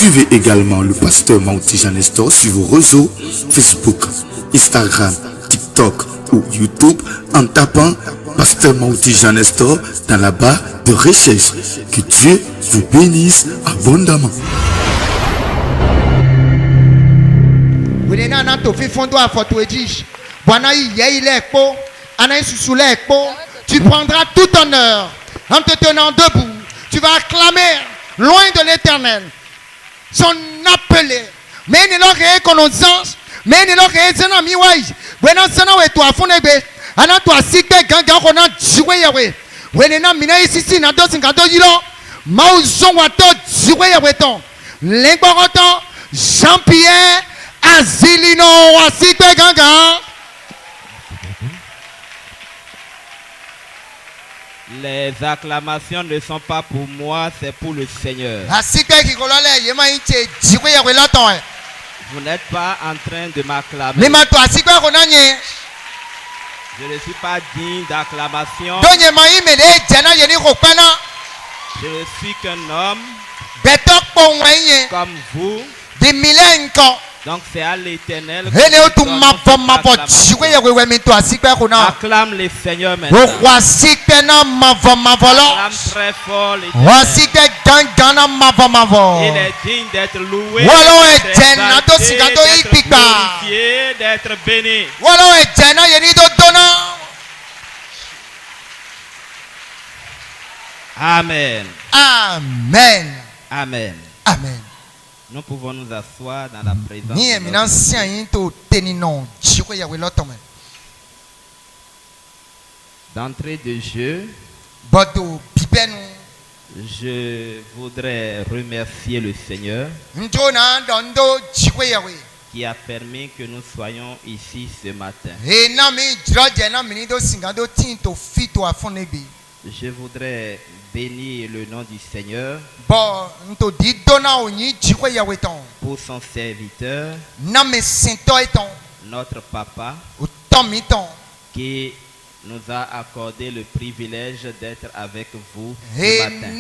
Suivez également le pasteur Mauti Jean Nestor sur vos réseaux Facebook, Instagram, TikTok ou YouTube en tapant pasteur Mauti Jean Nestor dans la barre de recherche. Que Dieu vous bénisse abondamment. Tu prendras tout honneur en te tenant debout. Tu vas acclamer loin de l'Éternel son appelé. Mais il a connaissance. Mais il a zena miwai. Wena zena we to afonebe. Ana to asike ganga kona jiwe yawe. Wenena mina isisi na dosin kado yilo. Mauzon wato jiwe yawe ton. Lengbogoton Jean-Pierre Azilino wasike ganga. Les acclamations ne sont pas pour moi, c'est pour le Seigneur. Vous n'êtes pas en train de m'acclamer. Je ne suis pas digne d'acclamation. Je ne suis qu'un homme comme vous. Donc c'est à l'Éternel. Acclame les seigneurs maintenant. Acclame très fort l'Éternel. Il est digne d'être loué, d'être glorifié, d'être béni. Amen. Amen. Amen. Amen. Nous pouvons nous asseoir dans la présence d'entrée de jeu. Je voudrais remercier le Seigneur qui a permis que nous soyons ici ce matin. Je voudrais bénir le nom du Seigneur pour son serviteur, notre papa, qui nous a accordé le privilège d'être avec vous ce matin.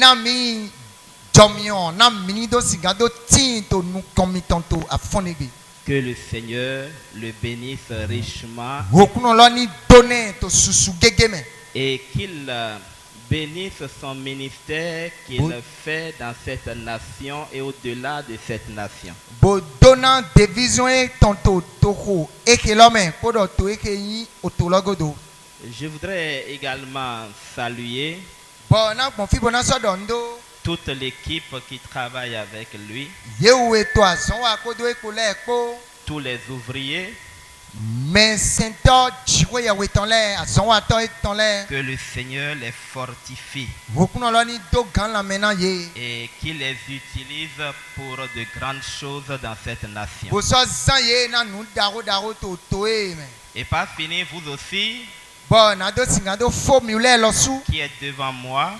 Que le Seigneur le bénisse richement et qu'il bénisse son ministère qu'il fait dans cette nation et au-delà de cette nation. Je voudrais également saluer toute l'équipe qui travaille avec lui, tous les ouvriers. Que le Seigneur les fortifie et qu'il les utilise pour de grandes choses dans cette nation. Et pas fini, vous aussi qui êtes devant moi.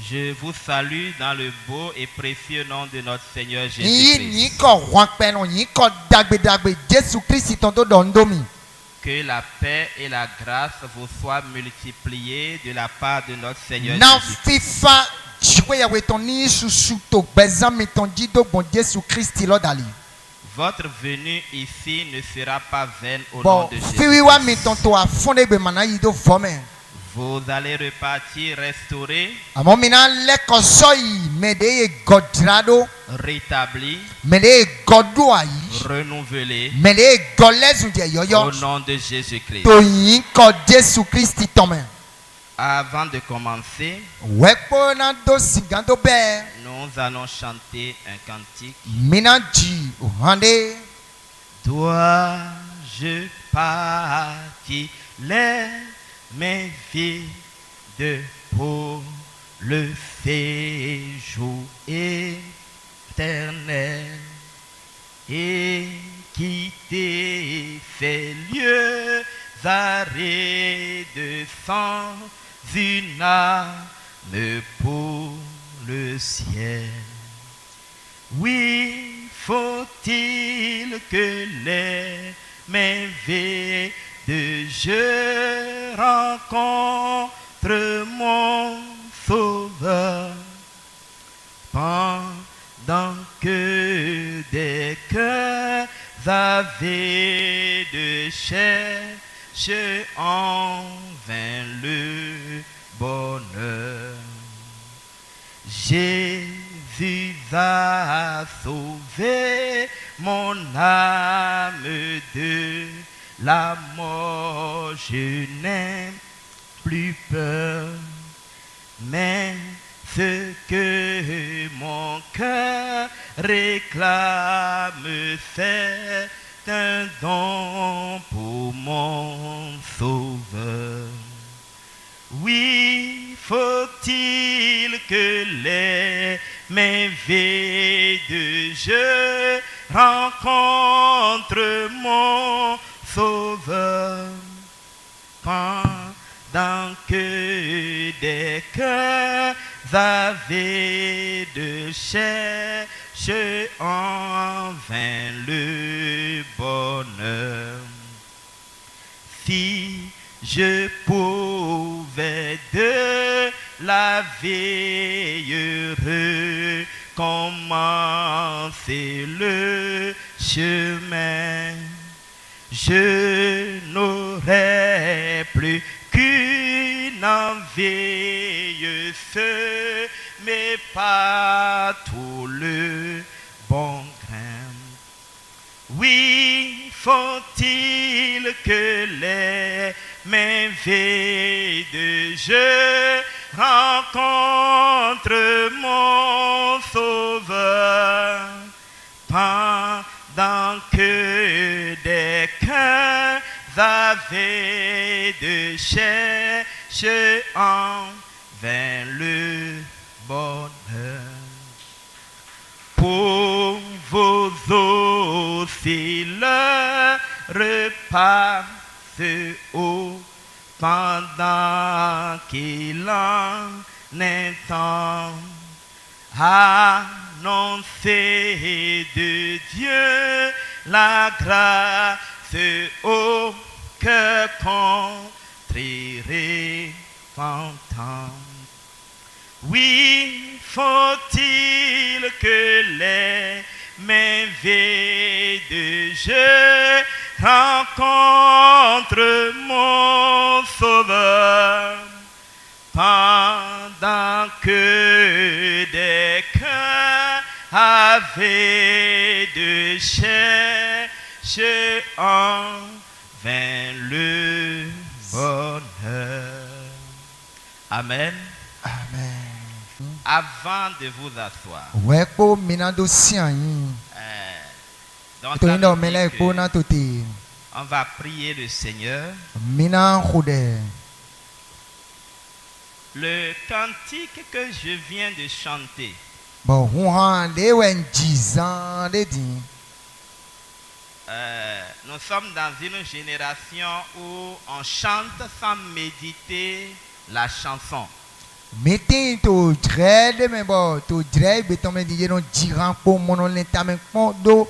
Je vous salue dans le beau et précieux nom de notre Seigneur Jésus-Christ. Que la paix et la grâce vous soient multipliées de la part de notre Seigneur Jésus-Christ. Votre venue ici ne sera pas vaine au nom de Jésus. Vous allez repartir restauré, rétabli, renouvelé au nom de Jésus-Christ. Avant de commencer, nous allons chanter un cantique. Dois-je partir mes vides pour le séjour éternel et quitter ces lieux arides sans une âme pour le ciel. Oui, faut-il que mes vies je rencontre mon Sauveur. cœur avait de cherche en vain le bonheur. Jésus a sauvé mon âme de la mort. Je n'ai plus peur, mais ce que mon cœur réclame, c'est un don pour mon sauveur. Oui, faut-il que les mains vides je rencontre mon sauveur, pendant que des cœurs avides cherchent en vain le bonheur. Si je pouvais de la vie recommencer le chemin, je n'aurais plus qu'une envie, mais pas tout le bon grain. Oui, faut-il que les mains vides je rencontre mon sauveur, pendant que des cœurs avides cherchent en vain le bonheur. Pour vos aussi le repas haut, pendant qu'il en est temps. Annoncez de Dieu la grâce au cœur contré repentant. Oui, faut-il que les mains vides je rencontre mon sauveur, pendant que des cœurs avides cherchent en vain le bonheur. Amen. Amen. Avant de vous asseoir, Wepo minando sian. donc To ça ino veut dire mele que po na toti. on va prier le Seigneur. Mina khude. Le cantique que je viens de chanter, Bo huhan de wen jizan de din. nous sommes dans une génération où on chante sans méditer la chanson. Metin to dread me bo to dread beton me di non diran po monon lentame po do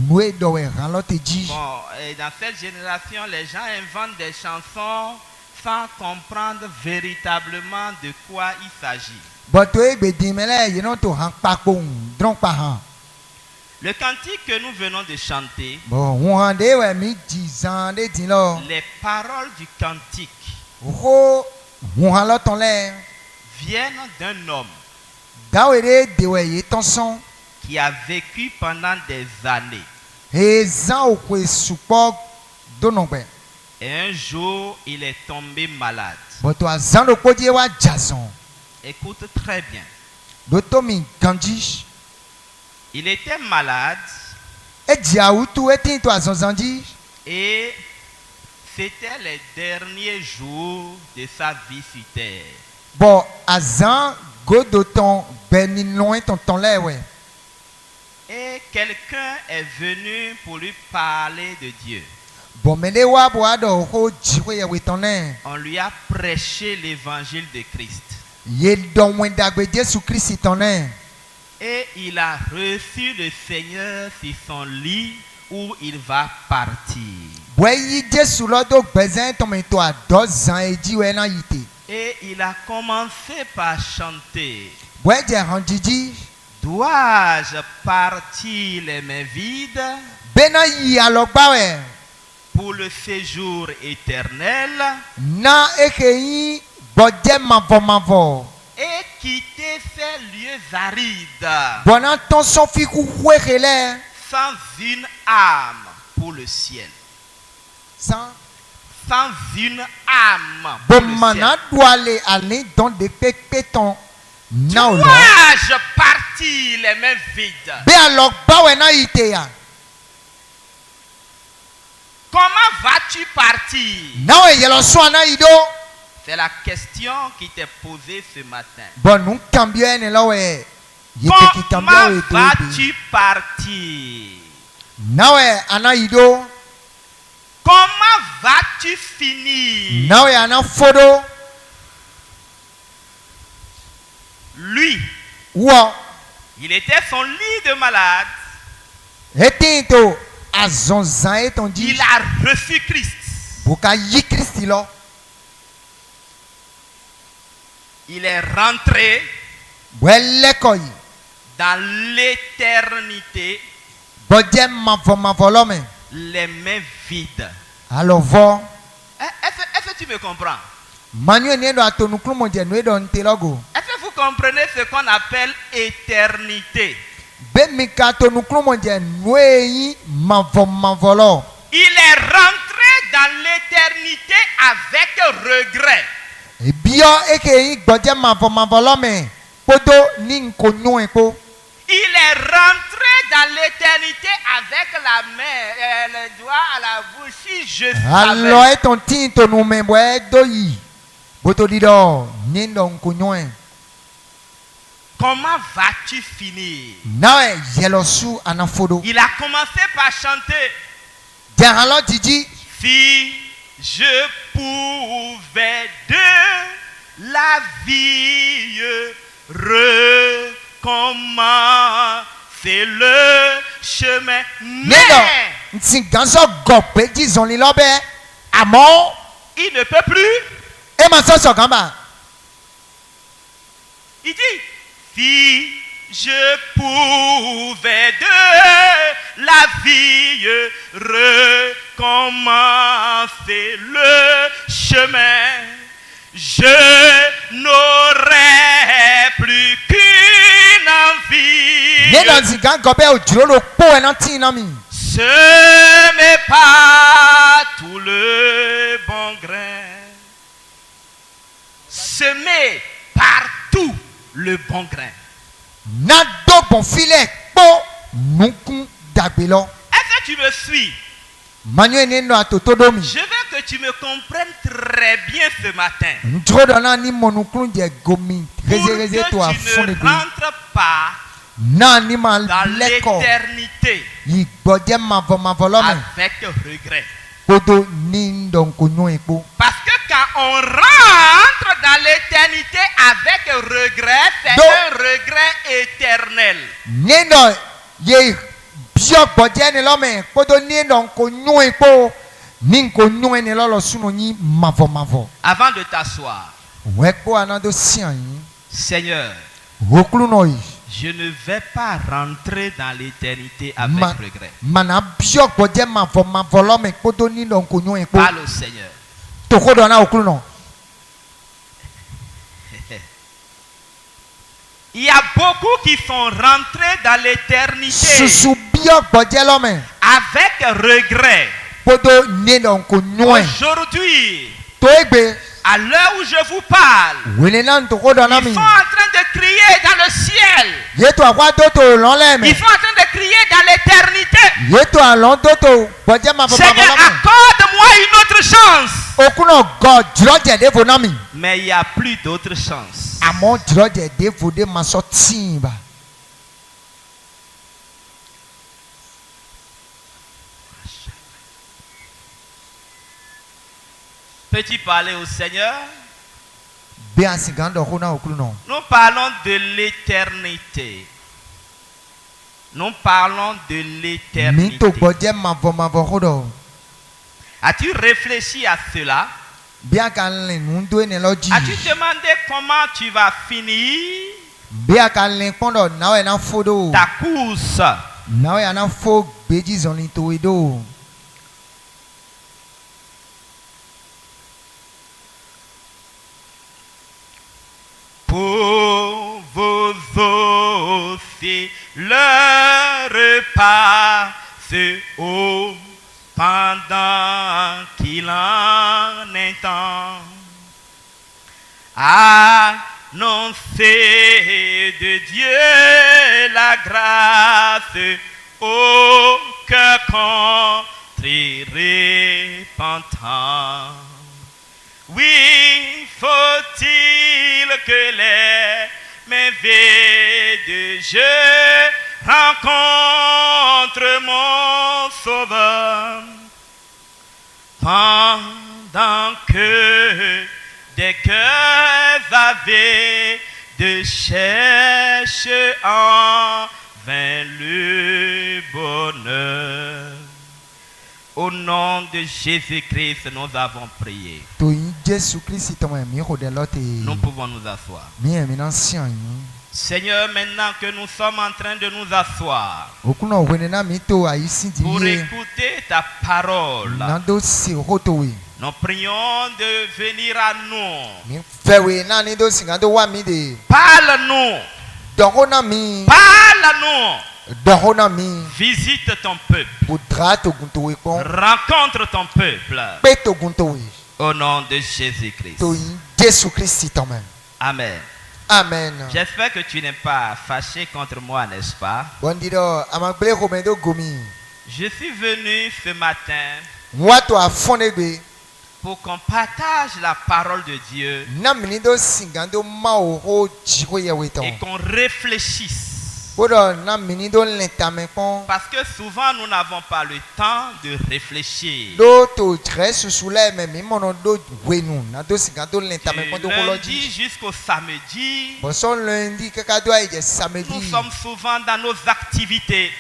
noué do we ran lo te di. Bon, et dans cette génération, les gens inventent des chansons sans comprendre véritablement de quoi il s'agit. Bo to e be di mele you know to han pa ko dron pa han. Le cantique que nous venons de chanter, Bo huhan de we mi jizan de din lo. les paroles du cantique Ho huhan lo ton le. viennent d'un homme Dawere de we ye ton son. qui a vécu pendant des années. E zan o kwe supo do non be. Et un jour, il est tombé malade. Bo to azan do ko di wa jason. Écoute très bien. Do to mi ganji. Il était malade E di a utu etin to azan zandi. et c'était les derniers jours de sa vie sur terre. Bon, azan godo ton beni loin ton le we. Et quelqu'un est venu pour lui parler de Dieu. Bon, mene wa bo ado ho jiwe ye we ton le. On lui a prêché l'évangile de Christ. Ye don wen dagbe Jesu Christ ton le. Et il a reçu le Seigneur sur son lit où il va partir. Bwe yi Jesu lo do gbezen ton me to a 12 ans e di we na yite. Et il a commencé par chanter. Bwe je handiji Dois-je partir les mains vides Bena yi alogbawe. pour le séjour éternel Na ekeyi bodje mavo. et quitter ces lieux arides Bona ton son fiku kwekele. sans une âme pour le ciel? Sans Sans une âme pour le ciel. bomana doale aller dans des pépeton. Na olo. Dois-je partir les mains vides? Be alogbawe na iteya. Comment vas-tu partir? Na yelo swana ido. C'est la question qui t'est posée ce matin. Bon nous cambio ne lawe. Comment vas-tu partir? Nawe ana ido. Comment vas-tu finir? Nawe ana fodo. Lui, Wa il était son lit de malade. etinto azonzan eton di. Il a reçu Christ. Buka yi Kristi lo. Il est rentré Wele koyi. dans l'éternité, Bodje mavo lo me. les mains vides. Alors vo. Est-ce que tu me comprends? Manu ne do atonu klumo je no do ntelogo. Est-ce que vous comprenez ce qu'on appelle éternité? Be mi ka tonu klumo je no yi mavo lo. Il est rentré dans l'éternité avec regret. Ebio ekeyi bodje mavo lo me. Podo ni nko nyu epo. Il est rentré dans l'éternité avec la main, le doigt à la bouche. Si je Alors savais. eton tinto no me bwe do yi. Boto dido ni ndo nko nyu. Comment vas-tu finir? Nawe yelo su ana fodo. Il a commencé par chanter. Deralo didi. Si je pouvais de la vie recommencer le chemin. Nedo, Mais nti ganso gope disons li lobe. Amo, il ne peut plus. e ma so gamba. Il dit, si je pouvais de la vie recommencer le chemin, je n'aurais plus qu'une envie. Nedo nti gan gope o juro lo po e na tin na mi. Semer pas tout le bon grain. Semer partout le bon grain. Na do bon filet po nukun dagbelo. Est-ce que tu me suis? Manu ne no atotodomi. Je veux que tu me comprennes très bien ce matin. Njro do na ni monukun je gomi. Pour Reze to a que fon tu de ne gbe. rentres pas Na ni ma dans leko. l'éternité Yi bodje mavo lo me. avec regret. Podo ni ndo nko nyu epo. Parce que quand on rentre dans l'éternité avec regret, c'est Donc- un regret éternel. Neno ye bio bodje ne lo me. Podo ni ndo nko nyu epo. Ni nko nyu ne lo lo suno ni mavo. Avant de t'asseoir, Wekpo anado sian yi. Seigneur, Oklu no yi. je ne vais pas rentrer dans l'éternité avec regret. Mana bio bodje mavo lo me. Podo ni ndo nko nyu epo. Parle au Seigneur. Toko do na oklu no. Il y a beaucoup qui sont rentrés dans l'éternité Susu bio bodje lo me. avec regret. Podo ni ndo nko nyu. Aujourd'hui, To egbe. à l'heure où je vous parle, Wele na toko do na ils mi. sont en train de crier dans le ciel. Yeto akwa doto lon le me. Ils sont en train de crier dans l'éternité. Yeto alon doto bodje mavo Seigneur, lo me. accorde-moi une autre chance. Okuno God jroje de vonami. Mais il n'y a plus d'autre chance. Amo jroje de vode maso timba. Peux-tu parler au Seigneur? Be asigando hona okluno. Nous parlons de l'éternité. Nous parlons de Mito l'éternité. bodje mavo hodo. As-tu réfléchi à cela? Bien kan le nundo ne loji. As-tu demandé comment tu vas finir? Bia kalin pondo nawe na fodo. ta course. Nawe ana fo beji zonito edo. Pour vos aussi le repas se haut pendant qu'il en est temps. Annoncez de Dieu la grâce au cœur contrit repentant. Oui, faut-il que les merveilles de Dieu rencontrent mon sauveur pendant que des cœurs avaient de chercher en vain le bonheur. Au nom de Jésus-Christ, nous avons prié. Nous pouvons nous asseoir. Seigneur, maintenant que nous sommes en train de nous asseoir pour écouter ta parole, nous prions de venir à nous. Parle-nous. Parle-nous. Visite ton peuple. Rencontre ton peuple. Au nom de Jésus-Christ. Amen. Amen. J'espère que tu n'es pas fâché contre moi, n'est-ce pas? Je suis venu ce matin pour qu'on partage la parole de Dieu et qu'on réfléchisse. Parce que souvent nous n'avons pas le temps de réfléchir. Du lundi jusqu'au samedi, nous sommes souvent dans nos activités.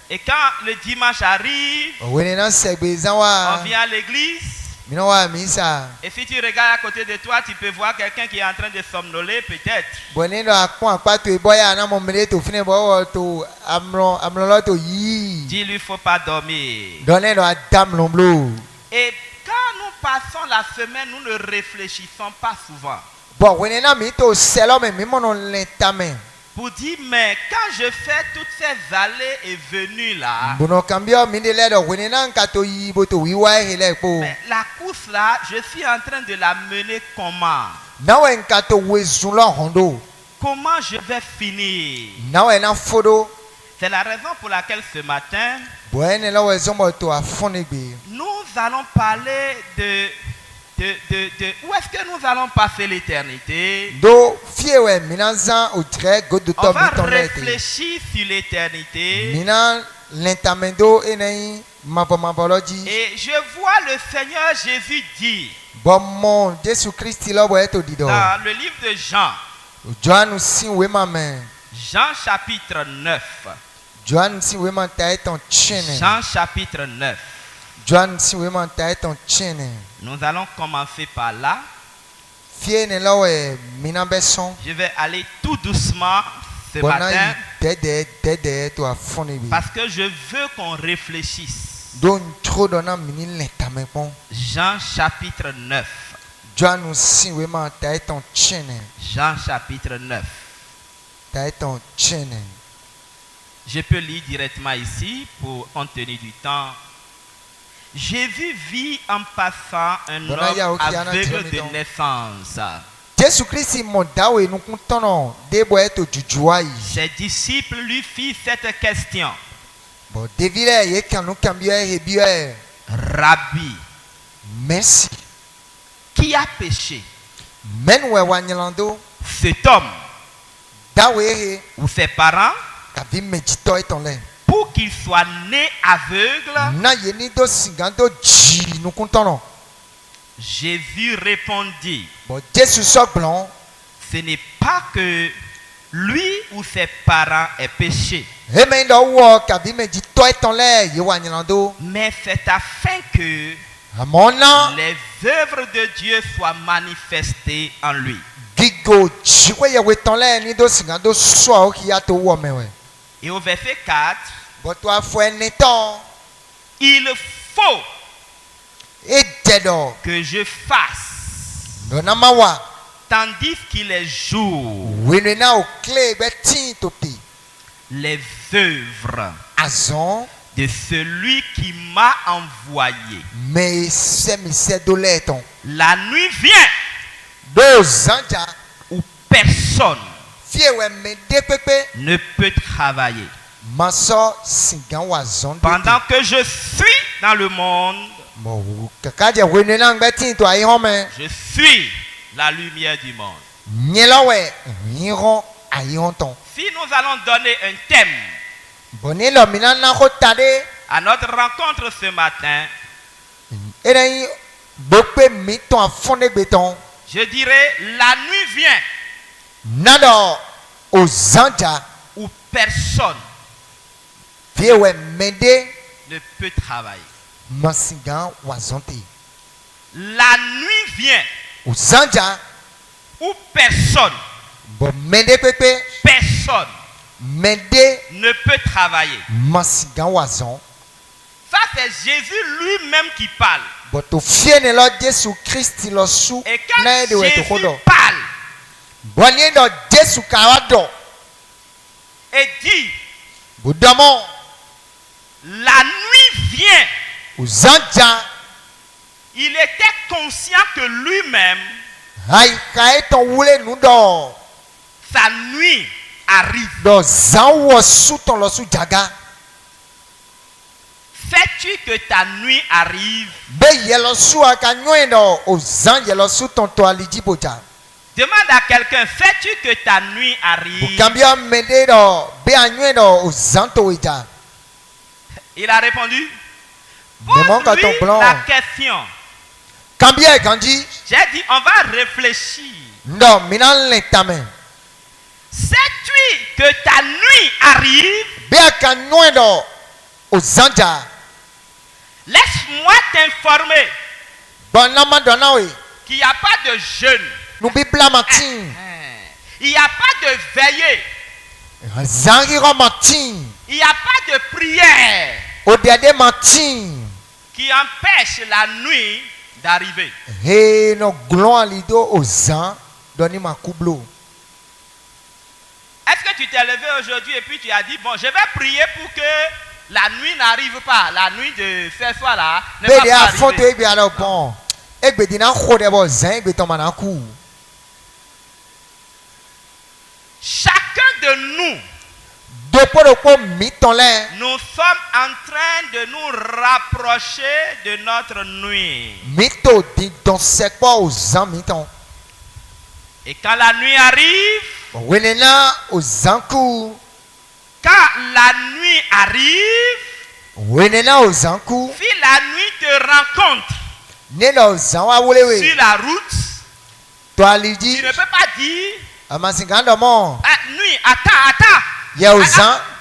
Et quand le dimanche arrive, on vient à l'église. Et si tu regardes à côté de toi, tu peux voir quelqu'un qui est en train de somnoler peut-être. Dis-lui, faut pas dormir. Et quand nous passons la semaine, nous ne réfléchissons pas souvent. Pour dire, mais quand je fais toutes ces allées et venues là, mais la course là, je suis en train de la mener comment? Comment je vais finir? C'est la raison pour laquelle ce matin, nous allons parler de où est-ce que nous allons passer l'éternité? On va réfléchir sur l'éternité. Et je vois le Seigneur Jésus dire dans le livre de Jean, Jean chapitre 9. Jean chapitre 9. Nous allons commencer par là. Je vais aller tout doucement ce matin parce que je veux qu'on réfléchisse. Jean chapitre 9. Jean chapitre 9. Je peux lire directement ici pour en tenir du temps. Jésus vit en passant un homme aveugle de naissance. Ses disciples lui firent cette question. Rabbi, merci. Qui a péché? Cet homme ou ses parents pour qu'il soit né aveugle? Jésus répondit, ce n'est pas que lui ou ses parents aient péché, mais c'est afin que les œuvres de Dieu soient manifestées en lui. Et au verset 4, il faut que je fasse, tandis qu'il est jour, les œuvres de celui qui m'a envoyé. La nuit vient où personne ne peut travailler. Pendant que je suis dans le monde, je suis la lumière du monde. Si nous allons donner un thème à notre rencontre ce matin, je dirais la nuit vient où personne ne peut travailler. La nuit vient où personne ne peut travailler. Ça, c'est Jésus lui-même qui parle. Et quand Jésus parle et dit la nuit vient, il était conscient que lui-même, sa nuit arrive. Fais-tu que ta nuit arrive? Demande à quelqu'un, fais-tu que ta nuit arrive? Il a répondu, pose-lui la question. J'ai dit, on va réfléchir. Sais-tu que ta nuit arrive? Laisse-moi t'informer qu'il n'y a pas de jeûne. Il n'y a pas de veillée. Il n'y a pas de prière qui empêche la nuit d'arriver. Est-ce que tu t'es levé aujourd'hui et puis tu as dit, bon, je vais prier pour que la nuit n'arrive pas. La nuit de ce soir-là ne va pas arriver. Chacun de nous, nous sommes en train de nous rapprocher de notre nuit. Et quand la nuit arrive, quand la nuit arrive, si la nuit te rencontre sur la route, tu ne peux pas dire nuit, attends.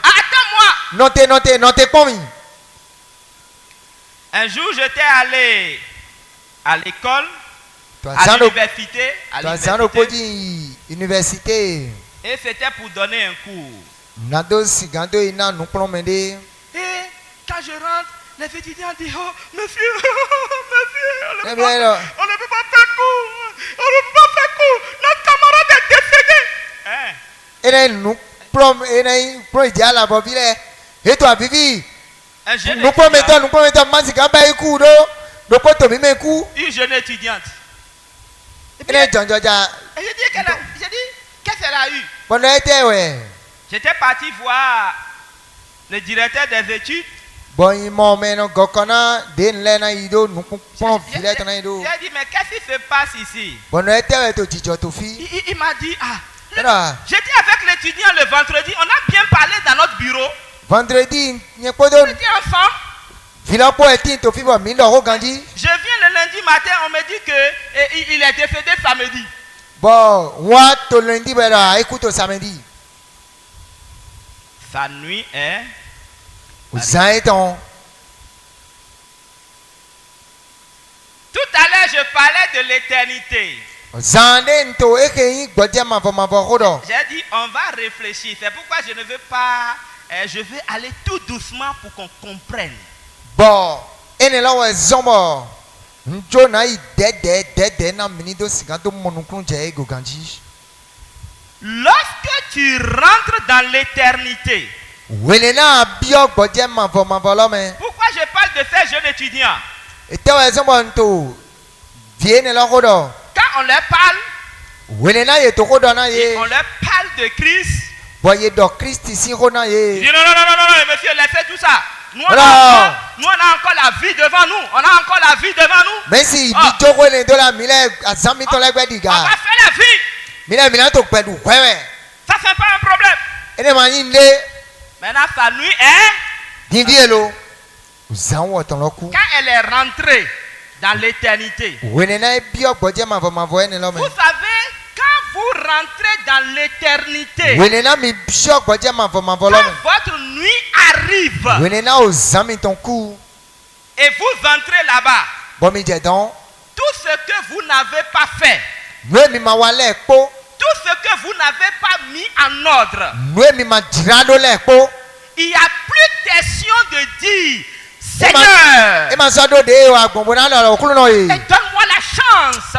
Attends-moi. Un jour, j'étais allé à l'école, à l'université, et c'était pour donner un cours. Et quand je rentre, les étudiants disent, oh, monsieur, on ne peut pas faire cours. Notre camarade est décédé. Une jeune étudiante. Et j'ai dit, qu'est-ce qu'elle a eu? J'étais parti voir le directeur des études. J'ai dit, mais qu'est-ce qui se passe ici? Il m'a dit, j'étais avec l'étudiant le vendredi, on a bien parlé dans notre bureau. Vendredi, on était ensemble. Je viens le lundi matin, on me dit qu'il est décédé samedi. Sa nuit est... Tout à l'heure, je parlais de l'éternité. dit, on va réfléchir. C'est pourquoi je ne veux pas... je vais aller tout doucement pour qu'on comprenne. Bon, lorsque tu rentres dans l'éternité, pourquoi je parle de ces jeunes étudiants? Quand on leur parle, et on leur parle de Christ, ils disent non, monsieur, laissez tout ça. Nous, on a encore la vie devant nous. On a encore la vie devant nous. On va faire la vie. Ça, c'est pas un problème. Maintenant, sa nuit est... Quand elle est rentrée dans l'éternité, vous savez, quand vous rentrez dans l'éternité, quand votre nuit arrive et vous entrez là-bas, tout ce que vous n'avez pas fait, tout ce que vous n'avez pas mis en ordre, il n'y a plus question de dire Seigneur, et donne-moi la chance.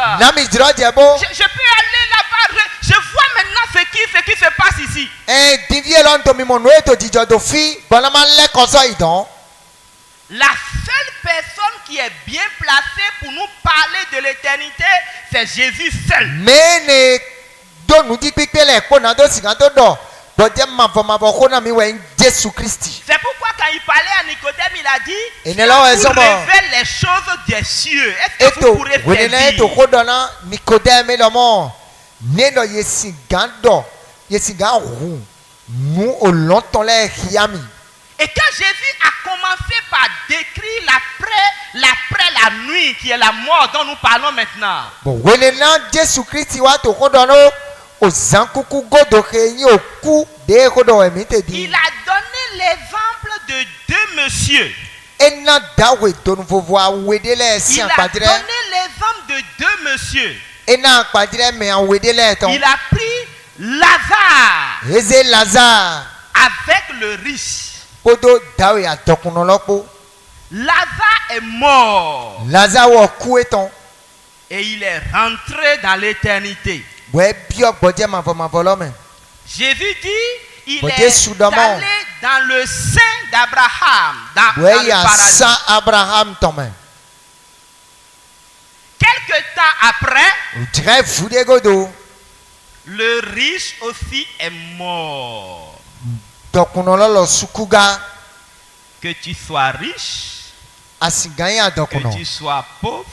Je peux aller là-bas. Je vois maintenant ce qui se passe ici. La seule personne qui est bien placée pour nous parler de l'éternité, c'est Jésus seul. C'est pourquoi quand il parlait à Nicodème, il a dit, il vous révèle les choses des cieux. Est-ce que vous pourrez servir? Et quand Jésus a commencé par décrire l'après la nuit, qui est la mort dont nous parlons maintenant, il a donné l'exemple de deux messieurs. Il a donné l'exemple de deux messieurs. Il a pris Lazare avec le riche. Lazare est mort. Et il est rentré dans l'éternité. Jésus dit, il est allé dans le sein d'Abraham, dans le paradis. Quelque temps après, le riche aussi est mort. Que tu sois riche, que tu sois pauvre,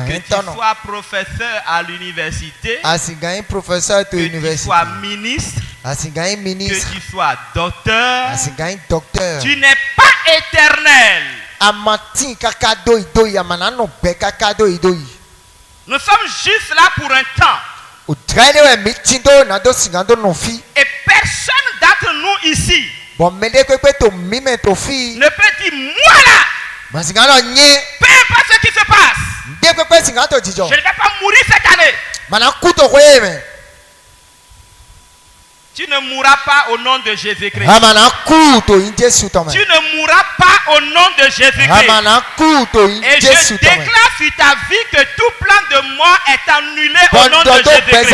que tu sois professeur à l'université, que tu sois ministre, que tu sois docteur, tu n'es pas éternel. Nous sommes juste là pour un temps. Et personne d'entre nous ici ne peut dire moi là, peu importe ce qui se passe, je ne vais pas mourir cette année. Tu ne mourras pas au nom de Jésus-Christ. Tu ne mourras pas au nom de Jésus-Christ. Et je déclare sur ta vie que tout plan de mort est annulé au nom de Jésus-Christ.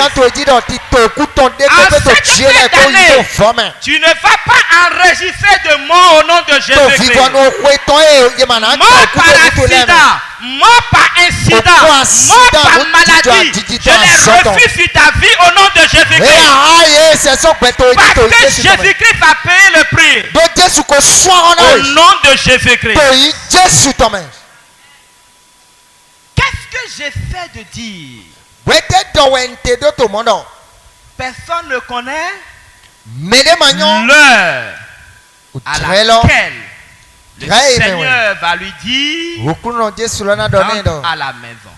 Tu ne vas pas enregistrer de mort au nom de Jésus-Christ. Mort par accident, mort par incident, mort par maladie, je les refuse sur ta vie au nom de Jésus-Christ. Parce que Jésus-Christ a payé le prix. Au nom de Jésus-Christ. Qu'est-ce que j'essaie de dire? Personne ne connaît l'heure à laquelle le Seigneur va lui dire rentre à la maison.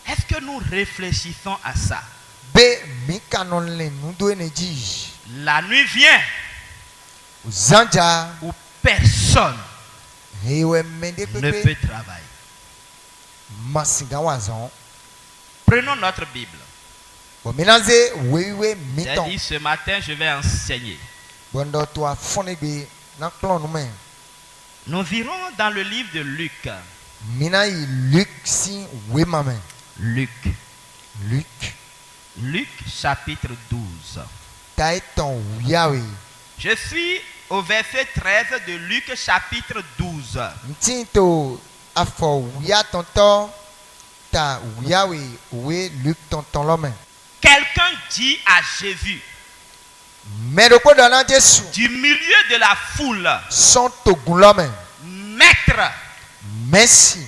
Est-ce que nous réfléchissons à ça? La nuit vient où personne ne peut travailler. Prenons notre Bible. J'ai dit ce matin, je vais enseigner. Nous irons dans le livre de Luc. Luc chapitre 12. Je suis au verset 13 de Luc chapitre 12. Quelqu'un dit à Jésus, du milieu de la foule, Maître, merci,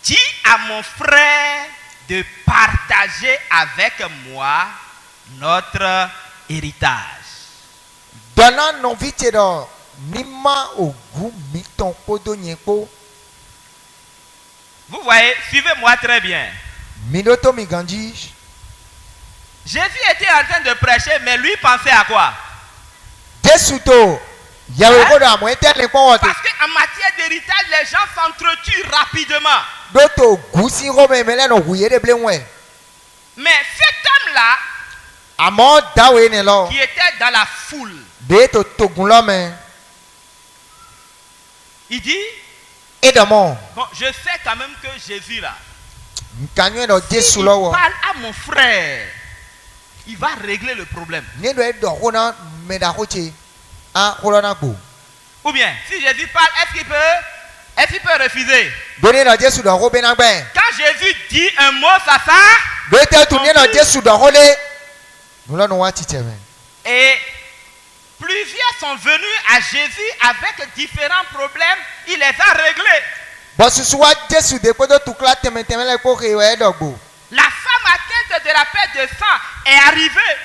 dis à mon frère de partager avec moi notre héritage. Vous voyez, suivez-moi très bien. Jésus était en train de prêcher, mais lui pensait à quoi? Parce qu'en matière d'héritage, les gens s'entretuent rapidement. Mais cet homme-là, qui était dans la foule, il dit, bon, je sais quand même que Jésus là, s'il parle à mon frère, il va régler le problème. Ou bien, si Jésus parle, est-ce qu'il peut refuser? Quand Jésus dit un mot, ça sert. Et plusieurs sont venus à Jésus avec différents problèmes. Il les a réglés. La femme atteinte de la perte de sang est arrivée.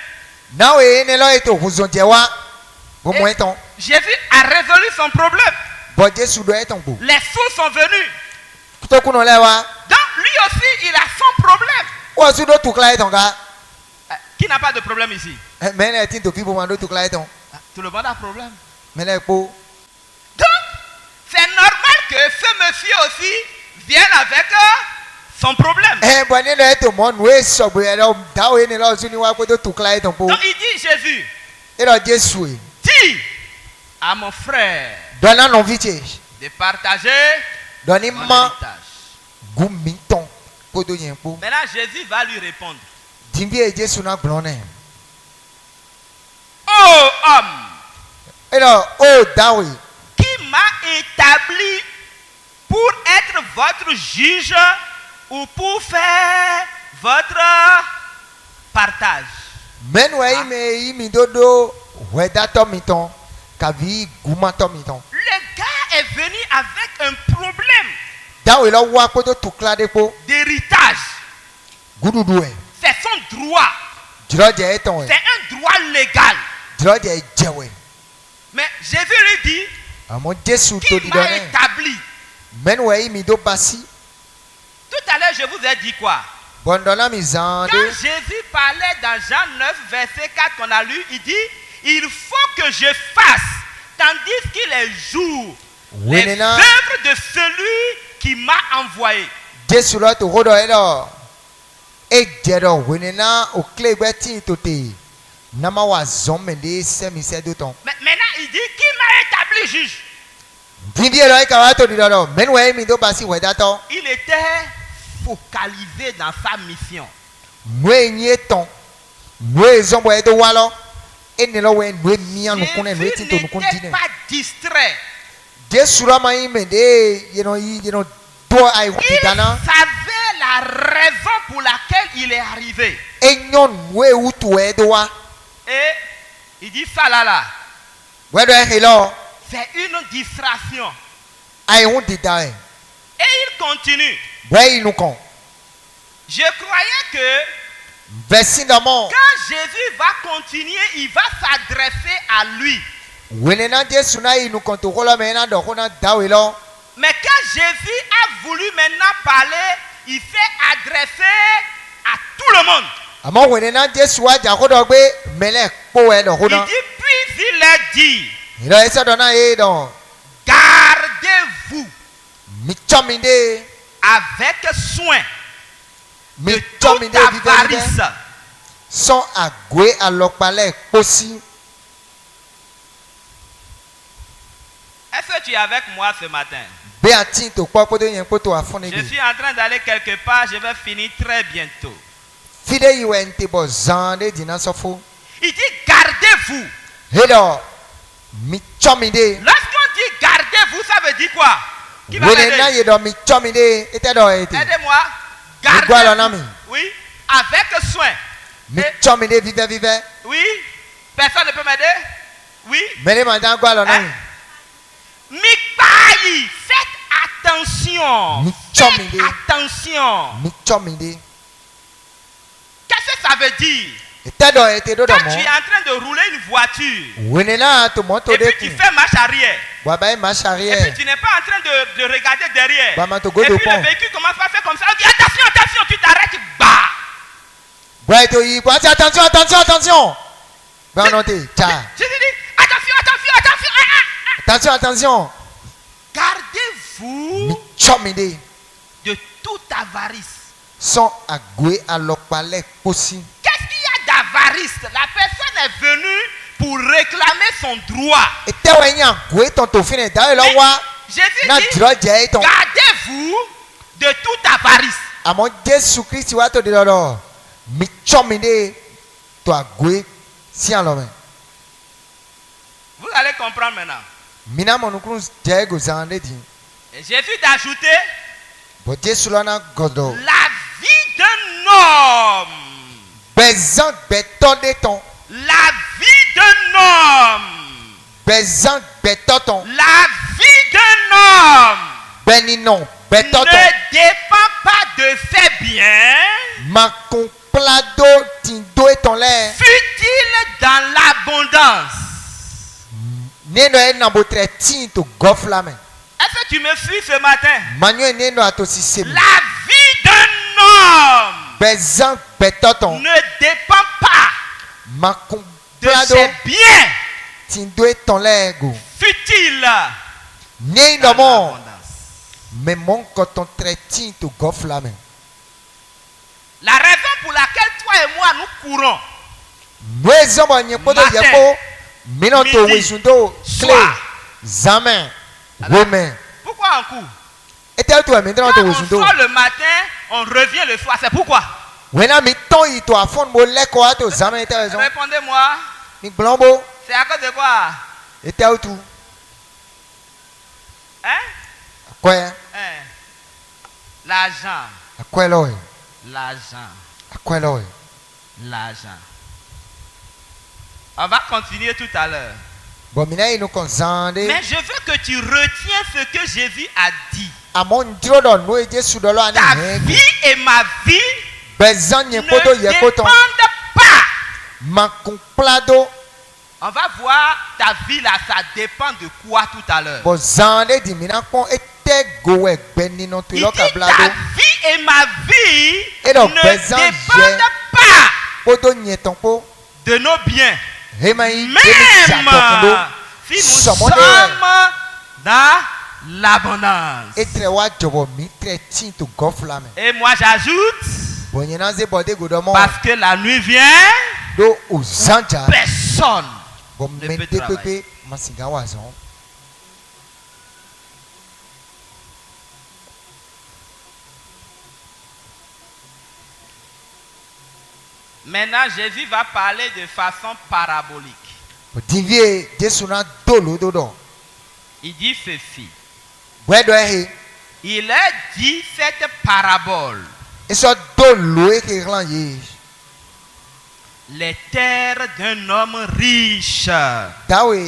Jésus a résolu son problème. Les fous sont venus. Donc lui aussi, il a son problème. Qui n'a pas de problème ici? Tout le monde a problème. Donc, c'est normal que ce monsieur aussi vienne avec son problème. Donc il dit Jésus, dis à mon frère de partager mon héritage. Maintenant Jésus va lui répondre. Oh homme, qui m'a établi pour être votre juge ou pour faire votre partage. Le gars est venu avec un problème d'héritage. C'est son droit. C'est un droit légal. Mais Jésus lui dit, qui m'a établi. Tout à l'heure, je vous ai dit quoi? Quand Jésus parlait dans Jean 9, verset 4 qu'on a lu, il dit, il faut que je fasse, tandis qu'il est jour, les œuvres de celui qui m'a envoyé. Maintenant, il dit, qui m'a établi juge? Il était focalisé dans sa mission. Jésus n'était pas distrait. Il savait la raison pour laquelle il est arrivé. Et il dit ça là. C'est une distraction. Et il continue. Je croyais que quand Jésus va continuer, il va s'adresser à lui. Mais quand Jésus a voulu maintenant parler, il s'est adressé à tout le monde. Il dit, puis il a dit, gardez-vous Gardez-vous avec soin de toute avarice. Sans agoué à l'opalais aussi. Est-ce que tu es avec moi ce matin? Je suis en train d'aller quelque part, je vais finir très bientôt. Il dit gardez-vous. Lorsqu'on dit gardez-vous, ça veut dire quoi? Qui va m'aider? Aidez-moi. Gardez-vous. Oui, avec soin. Oui, personne ne peut m'aider? Oui. Hein? Mikpayi, faites attention. Faites attention. Qu'est-ce que ça veut dire? Quand tu es en train de rouler une voiture et puis tu fais marche arrière, et puis tu n'es pas en train de regarder derrière, et puis le véhicule commence à faire comme ça, on dit attention, attention, tu t'arrêtes, bah. Attention. Je dis attention, Attention. Gardez-vous de toute avarice. Sans agoué à l'opalais aussi. Qu'est-ce qu'il y a d'avarice? La personne est venue pour réclamer son droit. Jésus dit, gardez-vous de toute avarice. Vous allez comprendre maintenant. Et Jésus d'ajouter, la vie d'un homme. La vie d'un homme. La vie d'un homme ne dépend pas de ses biens. Fut-il dans l'abondance. Est-ce que tu me suis ce matin? La vie d'un homme ne dépend pas de ses biens. Fut-il dans l'abondance. La raison pour laquelle toi et moi nous courons pourquoi on court? Quand on sort le matin, on revient le soir. C'est pourquoi? Répondez-moi. C'est à cause de quoi? Hein? L'argent. On va continuer tout à l'heure. Mais je veux que tu retiens ce que Jésus a dit. Ta vie et ma vie ne dépendent pas. On va voir ta vie là, ça dépend de quoi tout à l'heure. Il dit ta vie et ma vie ne dépendent pas de nos biens. Même si nous sommes dans l'abondance. Et moi j'ajoute, parce que la nuit vient, personne ne peut travailler. Maintenant, Jésus va parler de façon parabolique. Il dit ceci. Il a dit cette parabole. Les terres d'un homme riche avaient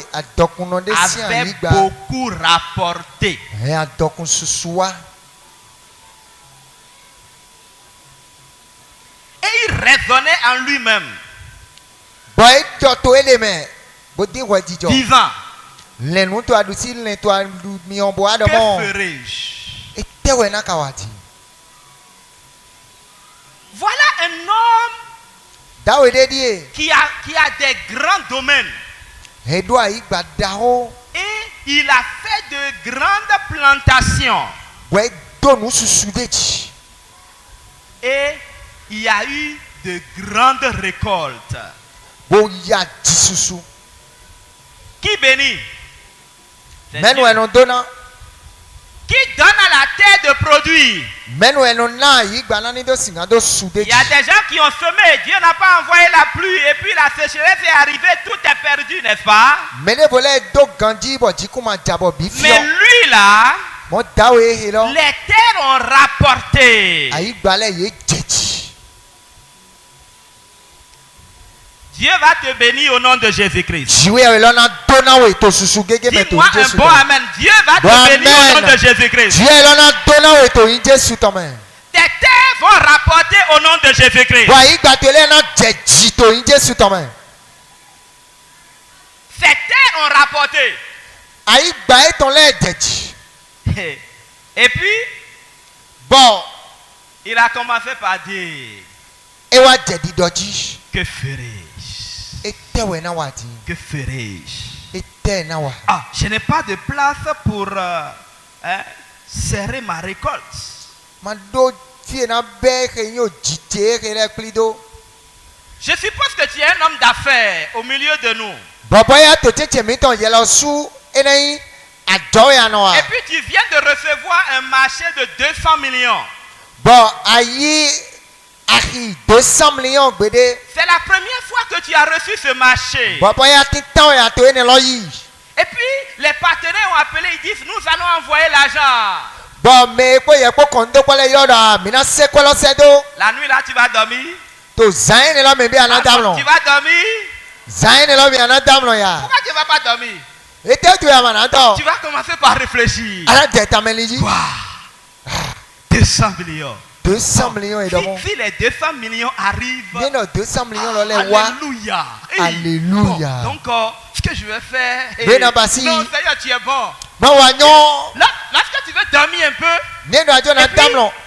beaucoup rapporté. Et il raisonnait en lui-même, disant, que ferai-je? Voilà un homme qui a des grands domaines. Et il a fait de grandes plantations. Et il y a eu de grandes récoltes. Qui bénit? C'est Dieu. Qui donne à la terre de produire. Il y a des gens qui ont semé, Dieu n'a pas envoyé la pluie et puis la sécheresse est arrivée, tout est perdu, n'est-ce pas? Mais lui là, les terres ont rapporté. Dieu va te bénir au nom de Jésus-Christ. Dis-moi un bon amen. Dieu va te bénir au nom de Jésus-Christ. Tes terres vont rapporter au nom de Jésus-Christ. Ces terres ont rapporté. Et puis, bon, il a commencé par dire, que ferai-je? Que ferai-je? Ah, je n'ai pas de place pour serrer ma récolte. Je suppose que tu es un homme d'affaires au milieu de nous. Et puis tu viens de recevoir un marché de 200 millions. C'est la première fois que tu as reçu ce marché. Et puis les partenaires ont appelé, ils disent nous allons envoyer l'argent. La nuit là tu vas dormir. Tu vas dormir. Pourquoi tu ne vas pas dormir? Tu vas commencer par réfléchir. Wow. 200 millions. 200 millions et si les 200 millions arrivent, alléluia. Alléluia. Bon, donc, ce que je vais faire, non, Seigneur, tu es bon. Lorsque tu veux dormir un peu,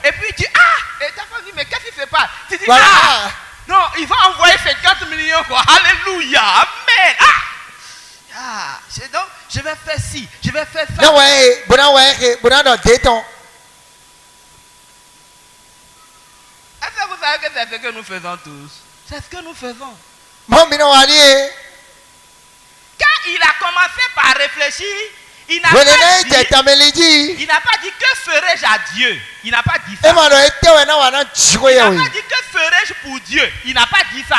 et puis tu et ta femme dit, mais qu'est-ce qui se passe? Tu dis, non, il va envoyer 50 millions, quoi. Alléluia. Amen. Donc, je vais faire ci, je vais faire ça. Est-ce que vous savez que c'est ce que nous faisons tous? C'est ce que nous faisons. Quand il a commencé par réfléchir, il n'a pas dit que ferai-je à Dieu. Il n'a pas dit ça. Il n'a pas dit que ferai-je pour Dieu. Il n'a pas dit ça.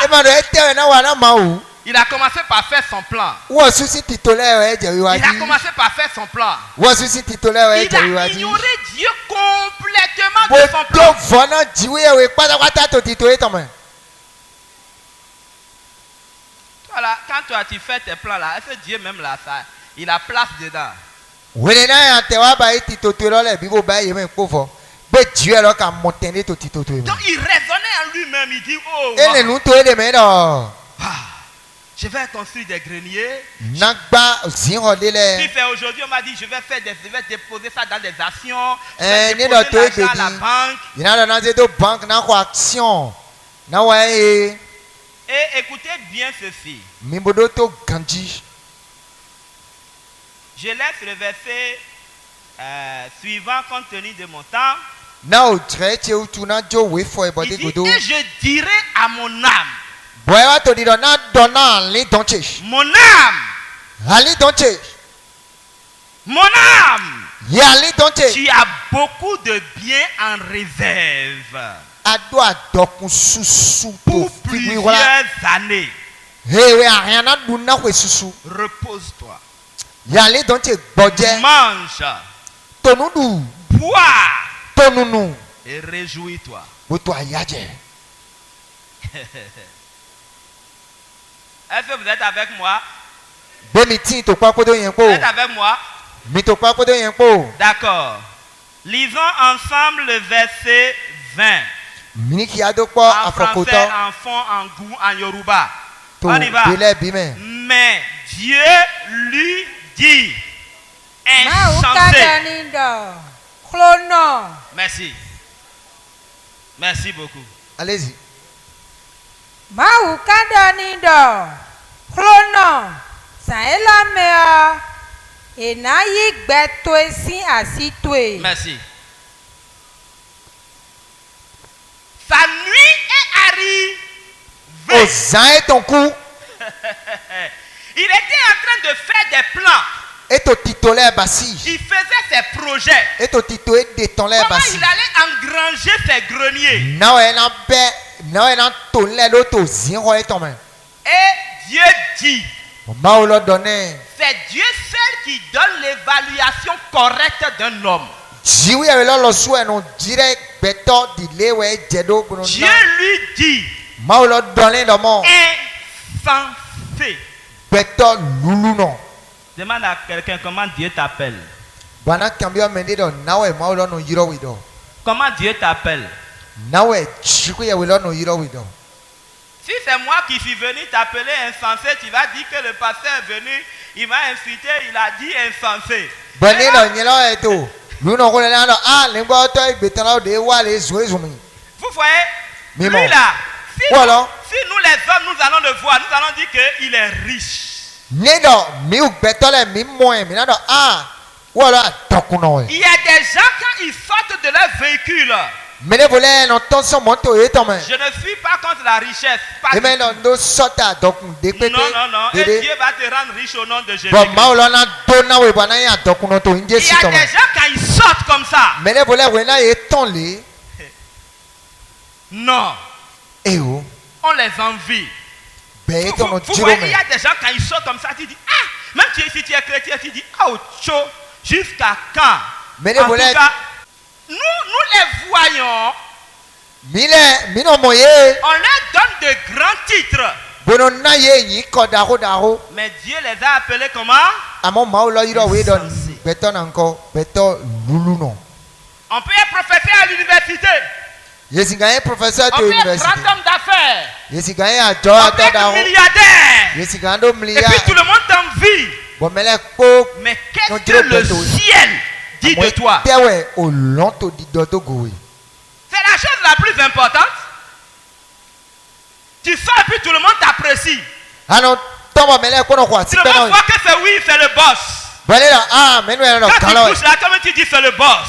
Il a commencé par faire son plan. Il a commencé par faire son plan. Il a ignoré Dieu complètement de son plan. Voilà, quand toi tu fais tes plans là, est-ce que Dieu même là, ça, il a place dedans? Donc il raisonnait en lui-même, il dit, oh, je vais construire des greniers. Puis aujourd'hui, on m'a dit, je vais déposer ça dans des actions. Je vais déposer l'argent à la banque. Et écoutez bien ceci. Je laisse le verset suivant compte tenu de mon temps. Il dit, et je dirai à mon âme. Mon âme. Mon âme. Tu as beaucoup de biens en réserve. Pour plusieurs années. Repose-toi. Mange. Bois. Et réjouis-toi. Est-ce que vous êtes avec moi? Vous êtes avec moi? D'accord. Lisons ensemble le verset 20. En français, en fond, en goût, en yoruba. On y va. Mais Dieu lui dit, insensé. Merci. Merci beaucoup. Allez-y. Merci. Sa nuit est arrivée. Il était en train de faire des plans. Il faisait ses projets. Comment il allait engranger ses greniers. Et Dieu dit, c'est Dieu seul qui donne l'évaluation correcte d'un homme. Dieu lui dit, insensé. Demande à quelqu'un comment Dieu t'appelle. Comment Dieu t'appelle? Si c'est moi qui suis venu t'appeler insensé, tu vas dire que le pasteur est venu, il m'a incité, il a dit insensé. Vous voyez, lui là, si nous les hommes, nous allons le voir, nous allons dire qu'il est riche. Il y a des gens quand ils sortent de leur véhicule, je ne suis pas contre la richesse. Pas non. Et Dieu va te rendre riche au nom de Jésus. Il y a des gens quand ils sortent comme ça. Non. On les envie. Vous voyez, il y a des gens quand ils sortent comme ça, tu dis, ah, même si tu es chrétien, tu dis, ah, jusqu'à quand? En tout cas, nous les voyons. On leur donne de grands titres. Mais Dieu les a appelés comment? On peut être professeur à l'université. On peut être grand homme d'affaires. On peut être milliardaire. Et puis tout le monde t'envie. Mais qu'est-ce que le ciel dit de toi? C'est la chose la plus importante. Tu sors et puis tout le monde t'apprécie. Tout le monde voit que c'est oui, c'est le boss. Quand tu touches là, comment tu dis c'est le boss?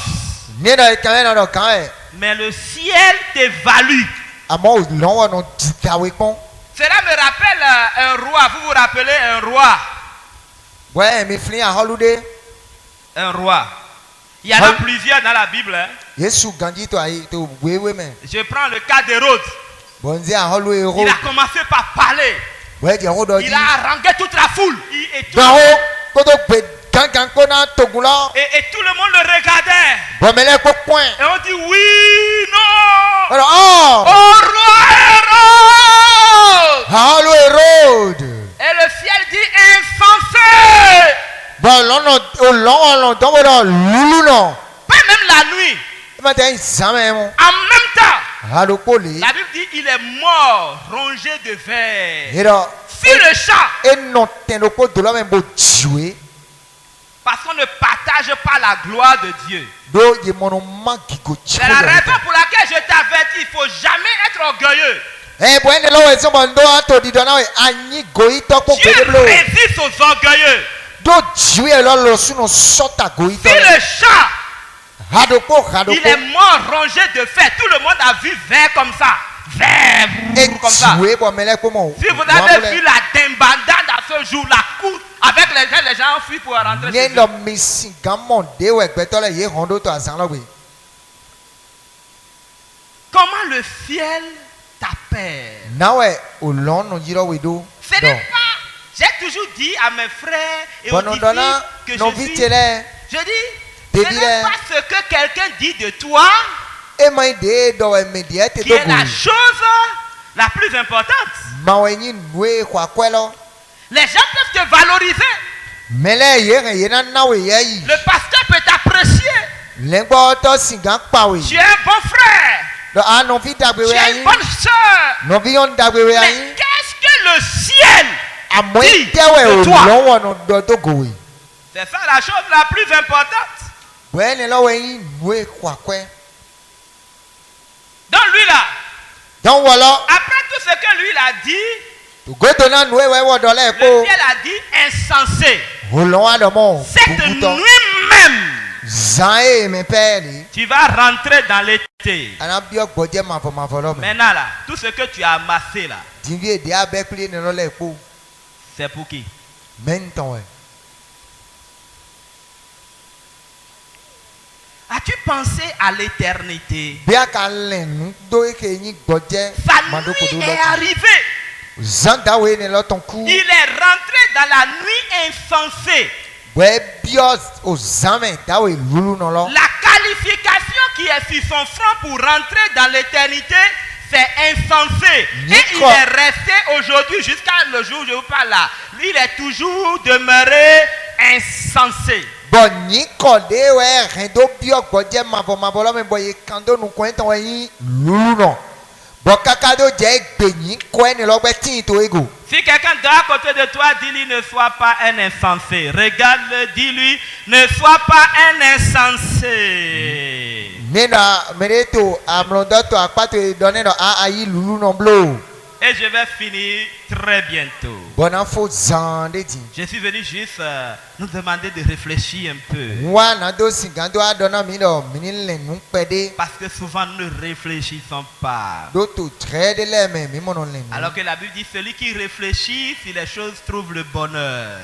Mais le ciel t'évalue. Cela me rappelle un roi. Vous vous rappelez un roi? Un roi. Il y en a plusieurs dans la Bible. Hein? Je prends le cas d'Hérode. Il a commencé par parler. Il a harangué toute la foule. Et tout le monde le regardait. Et on dit oui, non. Oh roi Hérode. Et le ciel dit insensé. Pas même la nuit. En même temps. La Bible dit il est mort, rongé de verre. Sur le champ. Parce qu'on ne partage pas la gloire de Dieu. C'est la raison pour laquelle je t'avertis, il ne faut jamais être orgueilleux. Dieu résiste aux orgueilleux. Sur le champ, il est mort, rongé de fer. Tout le monde a vu vert comme ça. Vert comme ça. Si vous avez vu la dembandade à ce jour, la course avec les gens fuient pour rentrer chez eux. Comment le ciel t'appelle? Ce n'est pas. J'ai toujours dit à mes frères et aux disciples que je dis, ce n'est pas ce que quelqu'un dit de toi qui est la chose la plus importante. Les gens peuvent te valoriser. Le pasteur peut t'apprécier. Tu es un bon frère. Tu es une bonne soeur. Mais qu'est-ce que le ciel dit de toi? C'est ça la chose la plus importante. Donc lui là, après tout ce que lui il a dit, le ciel a dit insensé. cette nuit même, tu vas rentrer dans l'été. Maintenant là, tout ce que tu as amassé là, c'est pour qui? As-tu pensé à l'éternité? Sa nuit est arrivée. Il est rentré dans la nuit insensée. La qualification qui est sur son front pour rentrer dans l'éternité, c'est insensé. Et il est resté aujourd'hui jusqu'à le jour où je vous parle là. Lui, il est toujours demeuré insensé. Si quelqu'un de à côté de toi, dis-lui ne sois pas un insensé. Regarde-le, dis-lui ne sois pas un insensé. Et je vais finir très bientôt. Je suis venu juste nous demander de réfléchir un peu. Parce que souvent nous ne réfléchissons pas. Alors que la Bible dit celui qui réfléchit sur les choses trouve le bonheur.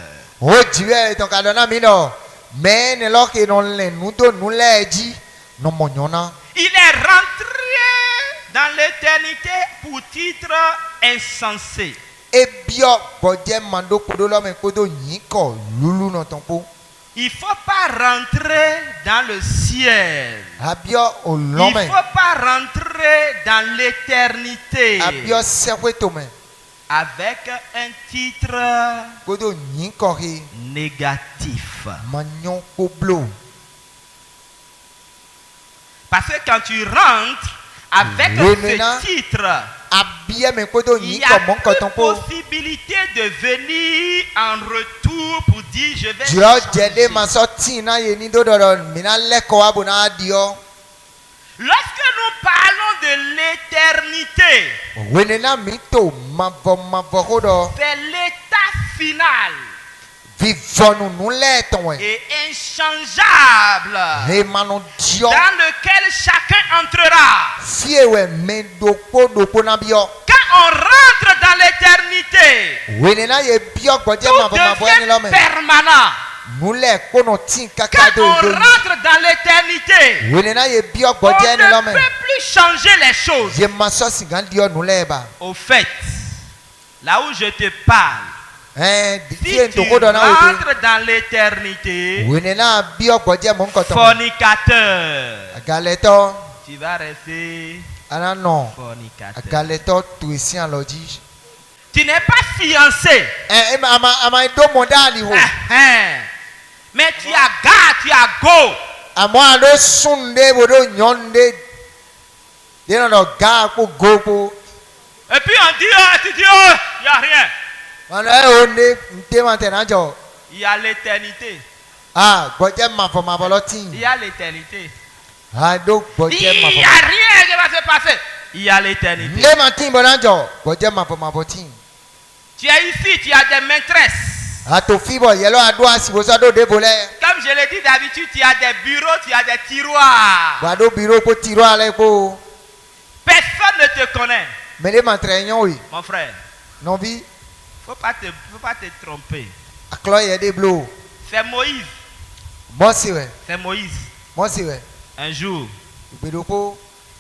Il est rentré dans l'éternité pour titre insensé. Il ne faut pas rentrer dans le ciel. Il ne faut pas rentrer dans l'éternité avec un titre négatif. Parce que quand tu rentres avec ce titre, il y a plus possibilité de venir en retour pour dire je vais changer. Lorsque nous parlons de l'éternité, c'est l'état final et inchangeable dans lequel chacun entrera. Quand on rentre dans l'éternité, tout devient permanent. Quand on rentre dans l'éternité, on ne peut plus changer les choses. Au fait, là où je te parle, si tu rentres dans l'éternité, fornicateur, tu vas rester fornicateur. Tu n'es pas fiancé. Mais tu as gars, tu as go. Et puis on dit, tu dis, oh, il n'y a rien. Il y a l'éternité. Il y a l'éternité. Il n'y a rien qui va se passer. Il y a l'éternité. Tu es ici, tu as des maîtresses. Comme je l'ai dit d'habitude, tu as des bureaux, tu as des tiroirs. Personne ne te connaît. Mon frère. Il ne faut pas te tromper. C'est Moïse. C'est Moïse. Un jour,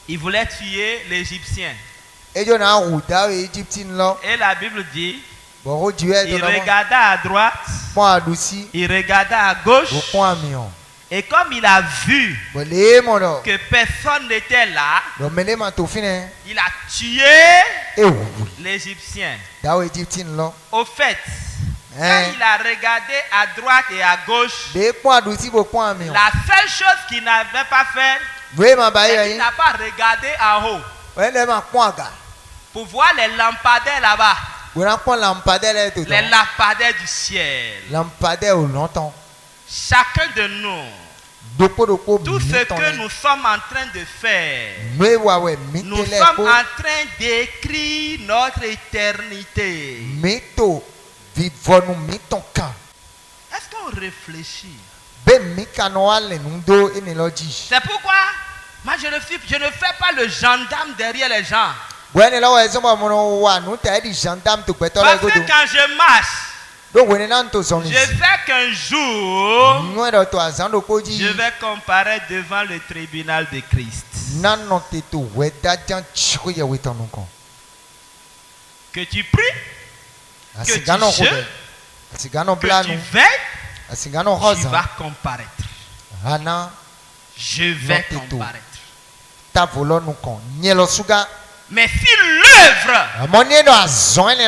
il voulait tuer l'Égyptien. Et la Bible dit, il regarda à droite, il regarda à gauche. Et comme il a vu que personne n'était là, il a tué l'Égyptien. Au fait, quand il a regardé à droite et à gauche, la seule chose qu'il n'avait pas fait, c'est qu'il n'a pas regardé en haut pour voir les lampadaires là-bas. Les lampadaires du ciel. Chacun de nous, tout ce que nous sommes en train de faire, nous sommes en train d'écrire notre éternité. Est-ce qu'on réfléchir. C'est pourquoi moi je ne fais pas le gendarme derrière les gens. Parce que quand je marche, je sais qu'un jour, je vais comparaître devant le tribunal de Christ. Que tu pries, que tu jeûnes, que tu veilles, tu vas comparaître. Je vais comparaître. Mais si l'œuvre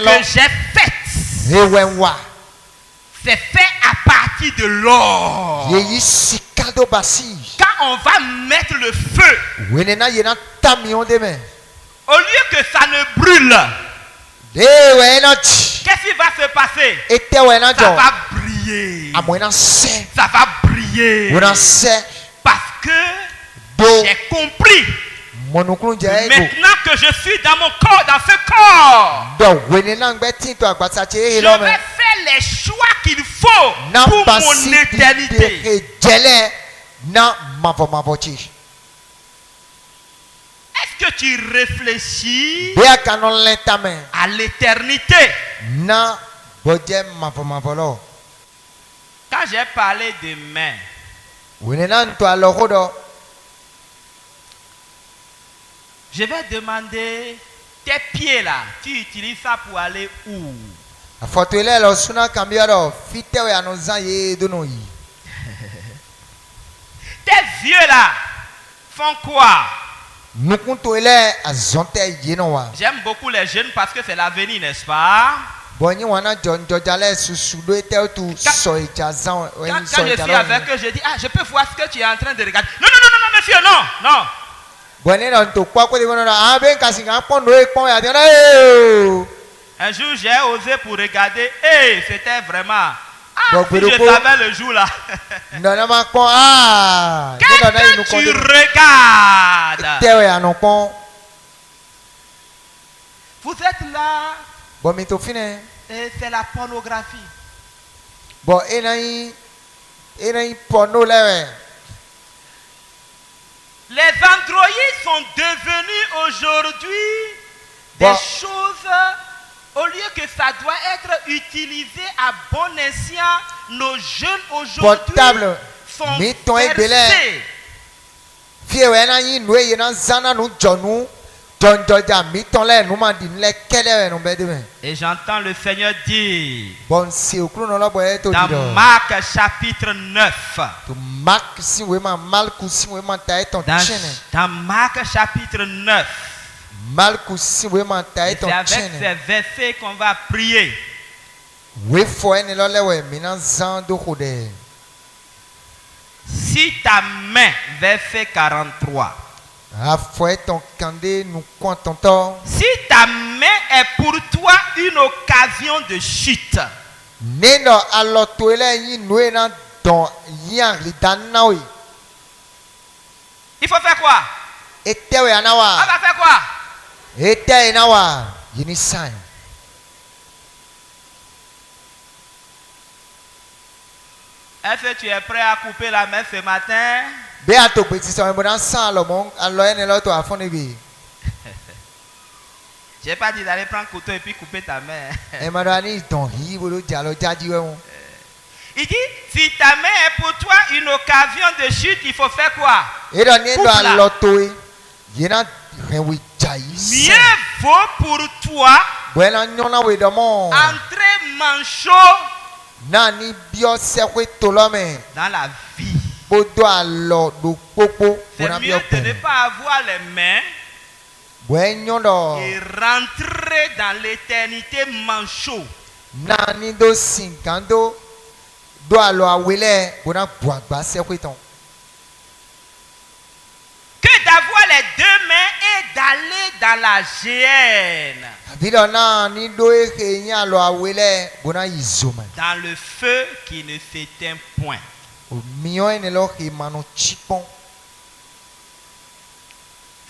que j'ai faite, c'est fait à partir de l'or, quand on va mettre le feu, au lieu que ça ne brûle, qu'est-ce qui va se passer? Ça va briller. Ça va briller. Parce que j'ai compris. Maintenant que je suis dans mon corps, dans ce corps, je vais faire les choix qu'il faut pour mon éternité. Est-ce que tu réfléchis à l'éternité? Quand j'ai parlé de main, je vais demander tes pieds là, tu utilises ça pour aller où? Tes yeux là font quoi? J'aime beaucoup les jeunes parce que c'est l'avenir, n'est-ce pas? Quand je suis avec eux, je dis, je peux voir ce que tu es en train de regarder. Non, monsieur, non. Un jour, j'ai osé pour regarder, c'était vraiment... si je savais le jour là. Qu'est-ce que tu regardes? Vous êtes là. Et c'est la pornographie. Les androïdes sont devenus aujourd'hui des choses, au lieu que ça doit être utilisé à bon escient, nos jeunes aujourd'hui sont versés. Et j'entends le Seigneur dire dans Marc chapitre 9, dans Marc chapitre 9, et c'est avec ces versets qu'on va prier. Si ta main, verset 43. Si ta main est pour toi une occasion de chute, il faut faire quoi? On va faire quoi? Est-ce que tu es prêt à couper la main ce matin? Je n'ai pas dit d'aller prendre un couteau et puis couper ta main. Il dit, si ta main est pour toi une occasion de chute, il faut faire quoi? Coupe-la. Mieux vaut pour toi entrer manchot dans la vie. C'est mieux de ne pas avoir les mains et rentrer dans l'éternité manchot. Que d'avoir les deux mains et d'aller dans la géhenne. Dans le feu qui ne s'éteint point.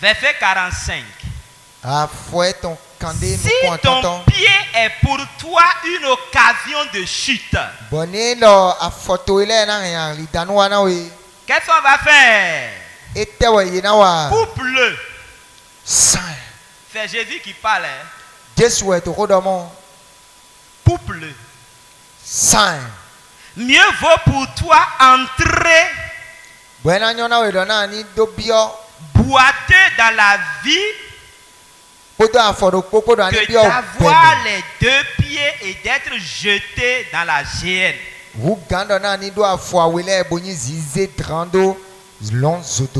Verset 45. Si ton pied est pour toi une occasion de chute, qu'est-ce qu'on va faire? Coupe-le. C'est Jésus qui parle. Coupe-le. Mieux vaut pour toi entrer boiter dans la vie que d'avoir les deux pieds et d'être jeté dans la géhenne.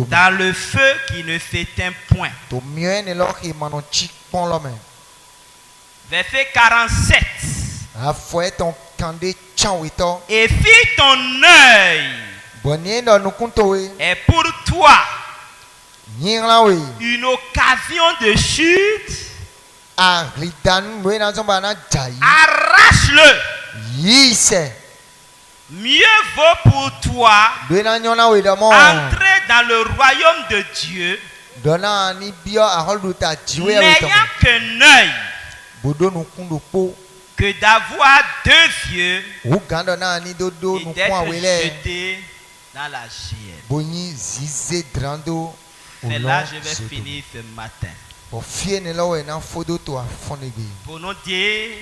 Dans le feu qui ne s'éteint point. Verset 47. Et si ton œil est pour toi une occasion de chute, arrache-le. Mieux vaut pour toi entrer dans le royaume de Dieu n'ayant qu'un œil que d'avoir deux yeux et d'être jeté dans la géhenne. C'est là que je vais finir ce matin. Pour nous dire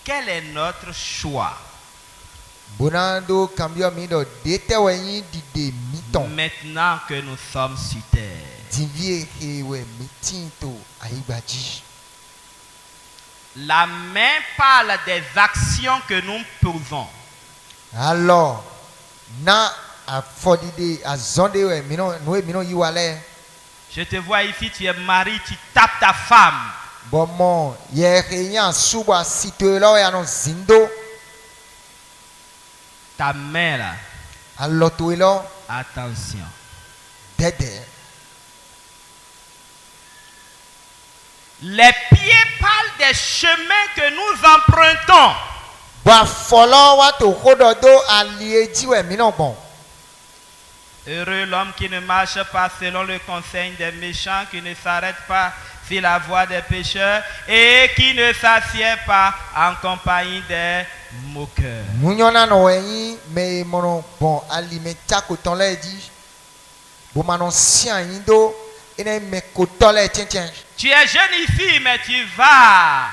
quel est notre choix. Maintenant que nous sommes sur terre. La main parle des actions que nous posons. Alors, je te vois ici, tu es marié, tu tapes ta femme. Ta main là. Attention. Les pieds parlent des chemins que nous empruntons. Heureux l'homme qui ne marche pas selon le conseil des méchants, qui ne s'arrête pas sur la voie des pécheurs et qui ne s'assied pas en compagnie des moqueurs. Tu es jeune ici, mais tu vas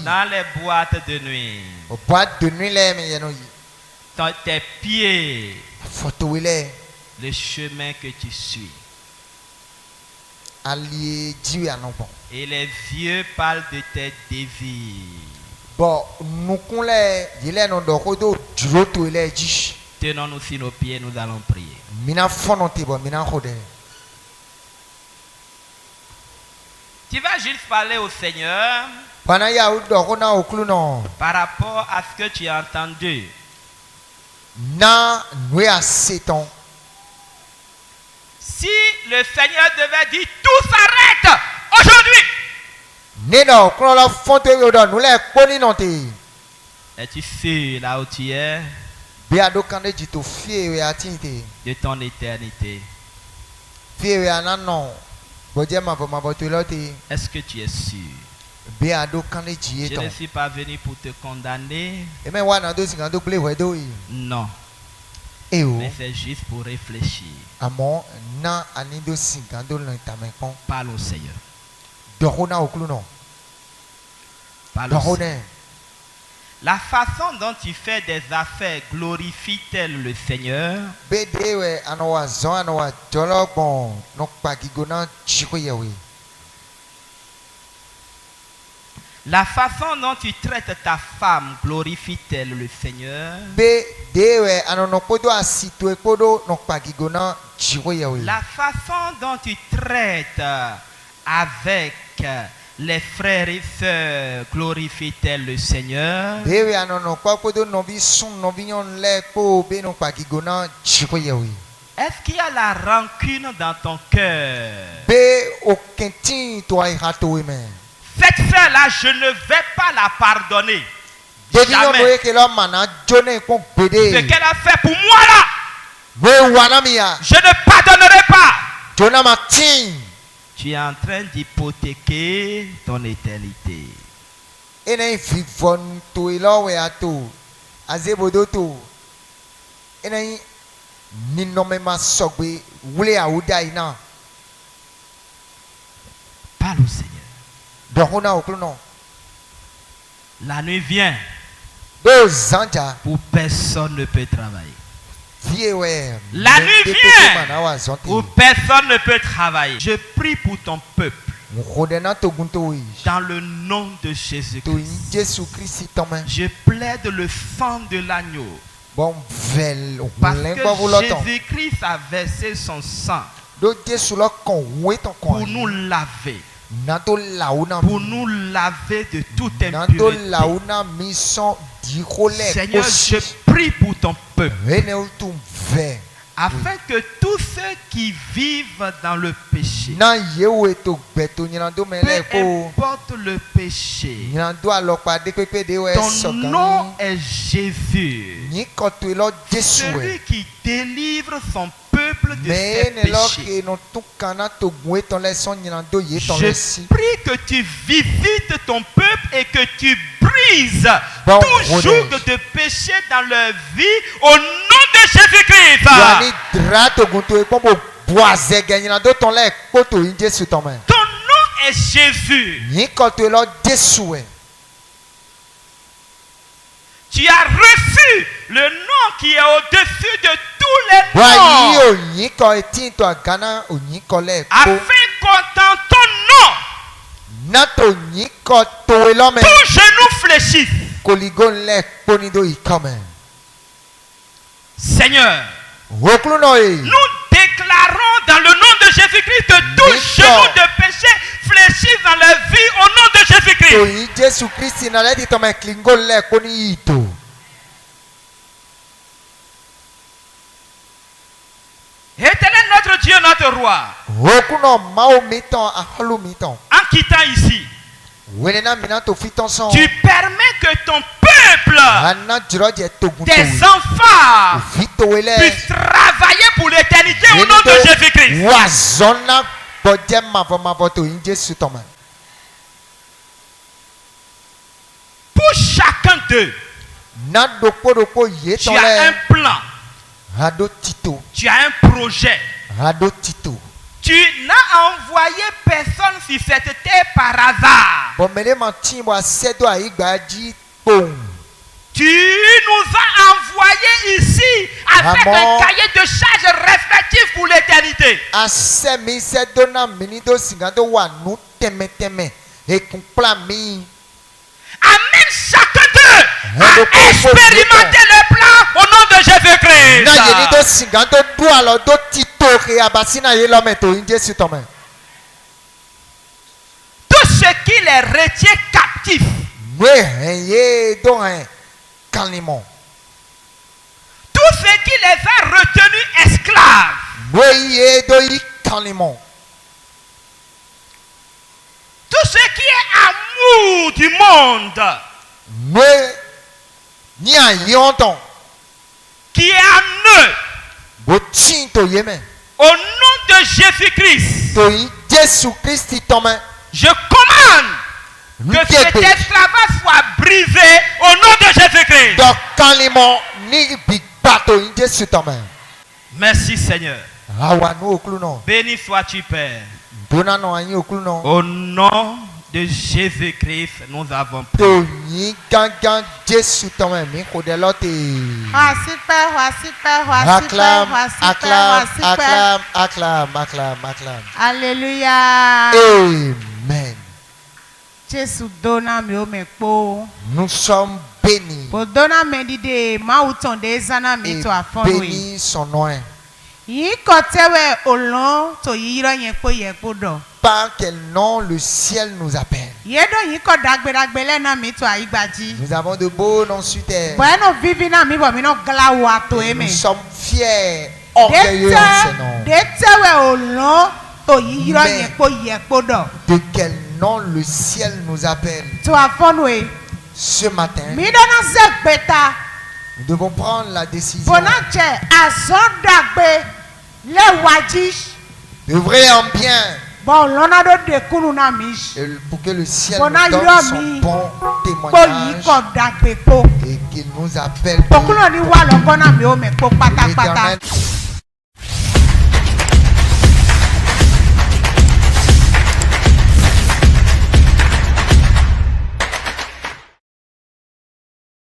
dans les boîtes de nuit. Dans tes pieds, le chemin que tu suis. Et les yeux parlent de tes désirs. Tenons-nous sur nos pieds, nous allons prier. Tu vas juste parler au Seigneur par rapport à ce que tu as entendu. Si le Seigneur devait dire tout s'arrête aujourd'hui, es-tu sûr là où tu es de ton éternité? Est-ce que tu es sûr? Je ne suis pas venu pour te condamner. Non. Mais c'est juste pour réfléchir. Parle au Seigneur. Parle au Seigneur. La façon dont tu fais des affaires glorifie-t-elle le Seigneur? La façon dont tu traites ta femme glorifie-t-elle le Seigneur? La façon dont tu traites avec les frères et sœurs glorifie-t-elle le Seigneur? Est-ce qu'il y a la rancune dans ton cœur? Cette sœur-là, je ne vais pas la pardonner. Jamais. Ce qu'elle a fait pour moi là, je ne pardonnerai pas. Tu es en train d'hypothéquer ton éternité. Parle au Seigneur. La nuit vient où personne ne peut travailler. La nuit vient où personne ne peut travailler. Je prie pour ton peuple. Dans le nom de Jésus-Christ. Je plaide le sang de l'agneau. Parce que Jésus-Christ a versé son sang pour nous laver. Pour nous laver de toute impureté. Seigneur, je prie pour ton peuple. Afin que tous ceux qui vivent dans le péché, peu importe le péché, ton nom est Jésus, celui qui délivre son peuple de ses péchés. Je prie que tu visites ton peuple et que tu brises tout joug de péché dans leur vie au nom de Jésus-Christ. Ton nom est Jésus. Tu as reçu le nom qui est au-dessus de tous les noms. Afin qu'entend ton nom, tout genou fléchisse. Seigneur, nous déclarons dans le nom de Jésus-Christ que tout genou de péché fléchisse dans la vie au nom de Jésus-Christ. Éternel notre Dieu, notre roi, en quittant ici, tu permets que ton peuple, tes enfants, puissent travailler pour l'éternité au nom de Jésus-Christ. Pour chacun d'eux, tu as un plan. Tu as un projet. Tu n'as envoyé personne sur cette terre par hasard. Tu nous as envoyés ici avec un cahier de charges respectif pour l'éternité. Amène chacun d'eux à expérimenter le plan au nom de Jésus-Christ. Tout ce qui les retient captifs, tout ce qui les a retenus esclaves, tout ce qui est amour du monde, qui est en eux, au nom de Jésus-Christ, je commande que cet esclavage soit brisé au nom de Jésus-Christ. Merci Seigneur. Béni sois-tu Père. Au nom de Jésus-Christ, nous avons prié. Alléluia. Amen. Nous sommes bénis. Et bénis son nom. Par quel nom le ciel nous appelle. Nous avons de beaux noms sur terre. Nous sommes fiers, orgueilleux en ces noms. De quel nom le ciel nous appelle. Ce matin, nous devons prendre la décision Œuvrer en bien. Bon, l'on a de Et pour que le ciel nous donne son bon témoignage et qu'il nous appelle pour l'Éternel.